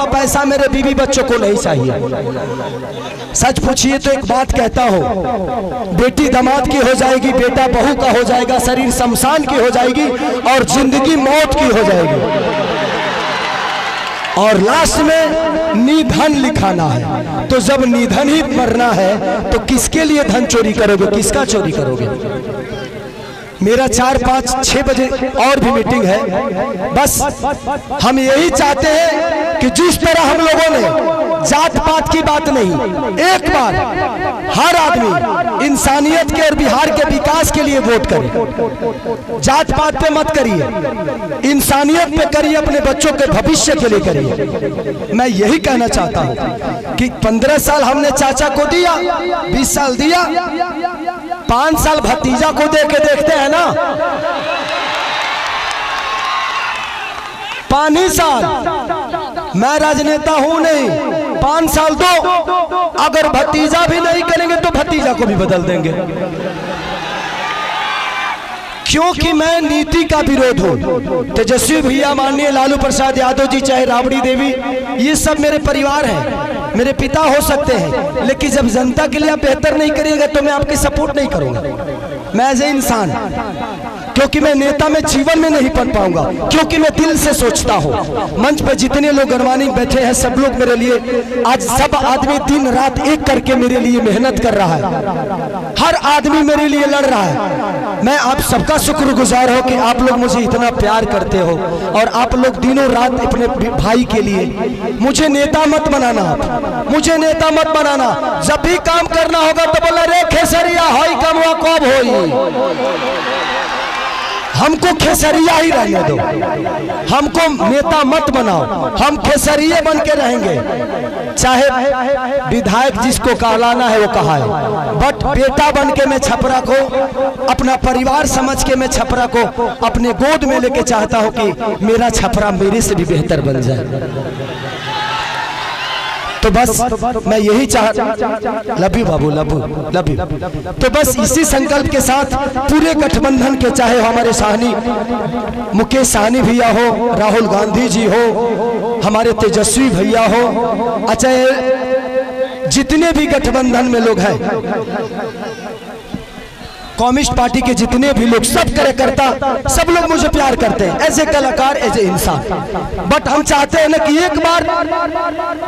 पैसा मेरे बीवी बच्चों को नहीं चाहिए। सच पूछिए तो एक बात कहता हूँ, बेटी दामाद की हो जाएगी, बेटा बहू का हो जाएगा, शरीर शमशान की हो जाएगी और जिंदगी मौत की हो जाएगी, और लास्ट में निधन लिखाना है। तो जब निधन ही मरना है तो किसके लिए धन चोरी करोगे, किसका चोरी करोगे? मेरा 4, 5, 6 बजे और भी मीटिंग है। बस हम यही चाहते हैं कि जिस तरह हम लोगों ने जात पात की बात नहीं, एक बार हर आदमी इंसानियत के और बिहार के विकास के लिए वोट करे। जात पात पे मत करिए, इंसानियत पे करिए, अपने बच्चों के भविष्य के लिए करिए। मैं यही कहना चाहता हूँ कि 15 साल हमने चाचा को दिया, 20 साल दिया, 5 साल भतीजा को दे के देखते हैं ना। 5 ही साल, मैं राजनेता हूं नहीं, 5 साल दो, अगर भतीजा भी नहीं करेंगे तो भतीजा को भी बदल देंगे, क्योंकि मैं नीति का विरोध हूं। तेजस्वी भैया, माननीय लालू प्रसाद यादव जी, चाहे राबड़ी देवी, ये सब मेरे परिवार हैं, मेरे पिता हो सकते हैं, लेकिन जब जनता के लिए आप बेहतर नहीं करिएगा तो मैं आपकी सपोर्ट नहीं करूंगा। मैं एज ए इंसान, क्योंकि मैं नेता में जीवन में नहीं बन पाऊंगा, क्योंकि मैं दिल से सोचता हूं। मंच पे जितने लोग गणमानी बैठे हैं, सब लोग मेरे लिए, आज सब आदमी दिन रात एक करके मेरे लिए मेहनत कर रहा है, हर आदमी मेरे लिए लड़ रहा है। मैं आप सबका शुक्रगुजार हूं कि आप लोग मुझे इतना प्यार करते हो और आप लोग दिनों रात अपने भाई के लिए। मुझे नेता मत बनाना, मुझे नेता मत बनाना। जब भी काम करना होगा तो बोला रे खेसरिया होई कमवा कब होई, हमको खेसरिया ही रहने दो, हमको नेता मत बनाओ, हम खेसरिये बन के रहेंगे। चाहे विधायक जिसको कहलाना है वो कहा है, बट बेटा बन के मैं छपरा को, अपना परिवार समझ के मैं छपरा को अपने गोद में लेके चाहता हूं कि मेरा छपरा मेरे से भी बेहतर बन जाए। तो बस मैं यही love you Babu, love you. तो बस इसी संकल्प के साथ पूरे गठबंधन के, चाहे हमारे साहनी मुकेश साहनी भैया हो, राहुल गांधी जी हो, हमारे तेजस्वी भैया हो, अच्छा जितने भी गठबंधन में लोग हैं, कम्युनिस्ट पार्टी के जितने भी लोग, सब कार्यकर्ता, सब लोग मुझे प्यार करते हैं एज ए कलाकार, एज ए इंसान। बट हम चाहते हैं ना कि एक बार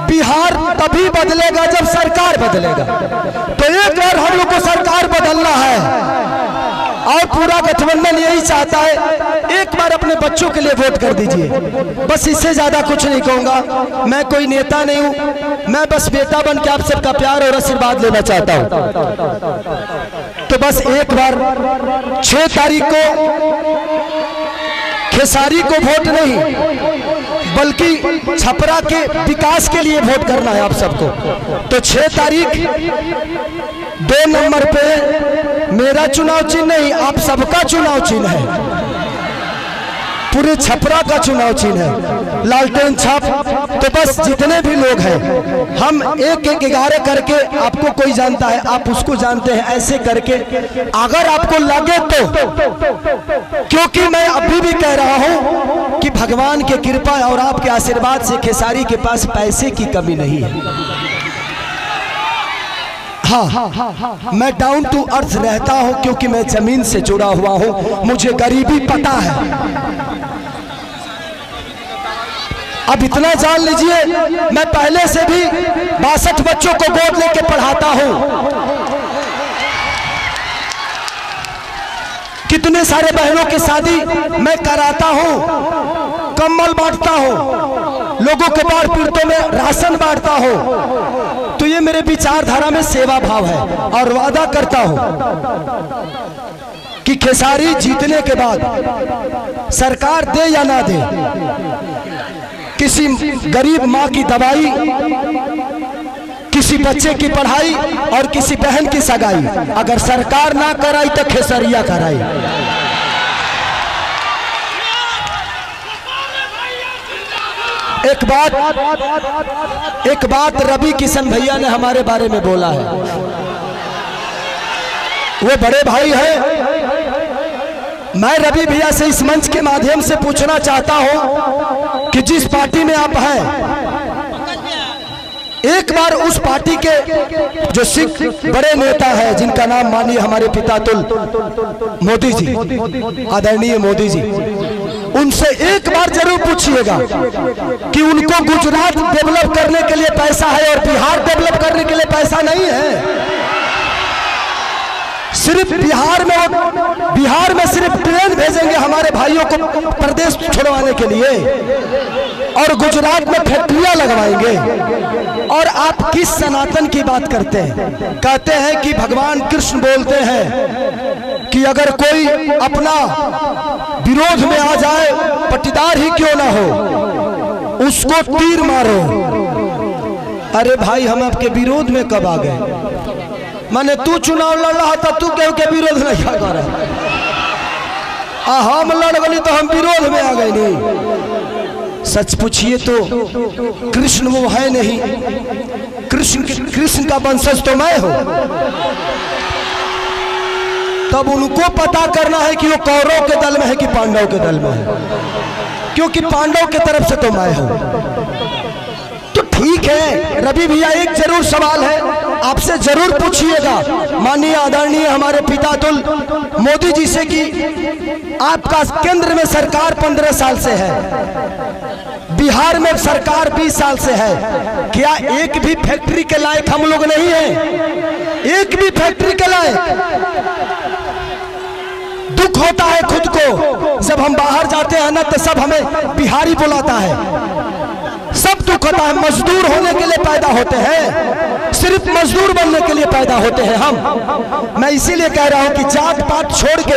बिहार तभी बदलेगा जब सरकार बदलेगा। तो एक बार हम लोग को सरकार बदलना है और पूरा गठबंधन यही चाहता है। एक बार अपने बच्चों के लिए वोट कर दीजिए, बस इससे ज्यादा कुछ नहीं कहूंगा। मैं कोई नेता नहीं हूं, मैं बस बेटा बन के आप सबका प्यार और आशीर्वाद लेना चाहता हूं। तो बस एक बार 6 तारीख को खेसारी को वोट नहीं, बल्कि छपरा के विकास के लिए वोट करना है आप सबको। तो 6 तारीख 2 नंबर पे मेरा चुनाव चिन्ह नहीं, आप सबका चुनाव चिन्ह है, पूरे छपरा का चुनाव चिन्ह है, लालटेन छाप। तो बस जितने भी लोग हैं, हम 1-1-11 करके, आपको कोई जानता है, आप उसको जानते हैं, ऐसे करके अगर आपको लगे तो, क्योंकि मैं अभी भी कह रहा हूं कि भगवान की कृपा और आपके आशीर्वाद से खेसारी के पास पैसे की कमी नहीं है। हाँ, मैं डाउन टू अर्थ रहता हूं, क्योंकि मैं जमीन से जुड़ा हुआ हूं, मुझे गरीबी पता है। अब इतना जान लीजिए, मैं पहले से भी 62 बच्चों को गोद लेके पढ़ाता हूं, कितने सारे बहनों की शादी मैं कराता हूं, कंबल बांटता हूं, लोगों के बाढ़ पीड़ितों में राशन बांटता हूं। तो ये मेरे विचारधारा में सेवा भाव है और वादा करता हूं कि खेसारी जीतने के बाद सरकार दे या ना दे, किसी गरीब माँ की दवाई, किसी बच्चे की पढ़ाई और किसी बहन की सगाई अगर सरकार ना कराई तो खेसरिया कराई। एक बात रवि किशन भैया ने हमारे बारे में बोला है, वो बड़े भाई हैं। मैं रवि भैया से इस मंच के माध्यम से पूछना चाहता हूं कि जिस पार्टी में आप हैं, एक बार उस पार्टी के जो सिख बड़े नेता है, जिनका नाम मानिए हमारे पितातुल मोदी जी, आदरणीय मोदी जी, उनसे एक बार जरूर पूछिएगा कि उनको गुजरात डेवलप करने के लिए पैसा है और बिहार डेवलप करने के लिए पैसा नहीं है। सिर्फ बिहार में सिर्फ ट्रेन भेजेंगे हमारे भाइयों को प्रदेश छुड़वाने के लिए, और गुजरात में फैक्ट्रियां लगवाएंगे। और आप किस सनातन की बात करते हैं? कहते हैं कि भगवान कृष्ण बोलते हैं कि अगर कोई अपना विरोध में आ जाए, पट्टीदार ही क्यों ना हो, उसको तीर मारो। अरे भाई, हम आपके विरोध में कब आ गए? माने तू चुनाव लड़ रहा था, तू केहू के विरोध नहीं कर रहा, हम लड़ गए तो हम विरोध में आ गए। नहीं, सच पूछिए तो कृष्ण वो है नहीं, कृष्ण का वंशज तो मैं हूं। तब उनको पता करना है कि वो कौरव के दल में है कि पांडव के दल में है, क्योंकि पांडव के तरफ से तो मैं हूं। तो ठीक है रवि भैया, एक जरूर सवाल है, आपसे जरूर पूछिएगा माननीय आदरणीय हमारे पितातुल मोदी जी से कि आपका केंद्र में सरकार 15 साल से है, बिहार में सरकार 20 साल से है, क्या एक भी फैक्ट्री के लायक हम लोग नहीं है? एक भी फैक्ट्री के लायक? दुख होता है खुद को, जब हम बाहर जाते हैं ना तो सब हमें बिहारी बुलाता है, सब दुख होता है। मजदूर होने के लिए पैदा होते हैं, सिर्फ मजदूर बनने के लिए पैदा होते हैं हम। मैं इसीलिए कह रहा हूं कि जात पात छोड़ के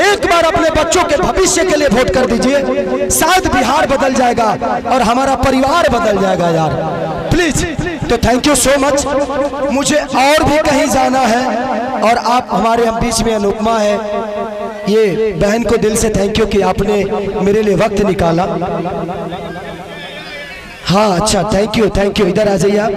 एक बार अपने बच्चों के भविष्य के लिए वोट कर दीजिए, शायद बिहार बदल जाएगा और हमारा परिवार बदल जाएगा यार, प्लीज। तो थैंक यू सो मच। मुझे और भी कहीं जाना है और आप हमारे हम बीच में अनुपमा है, ये बहन को दिल से थैंक यू कि आपने मेरे लिए वक्त निकाला। हाँ अच्छा, थैंक यू, इधर आ जाइए आप।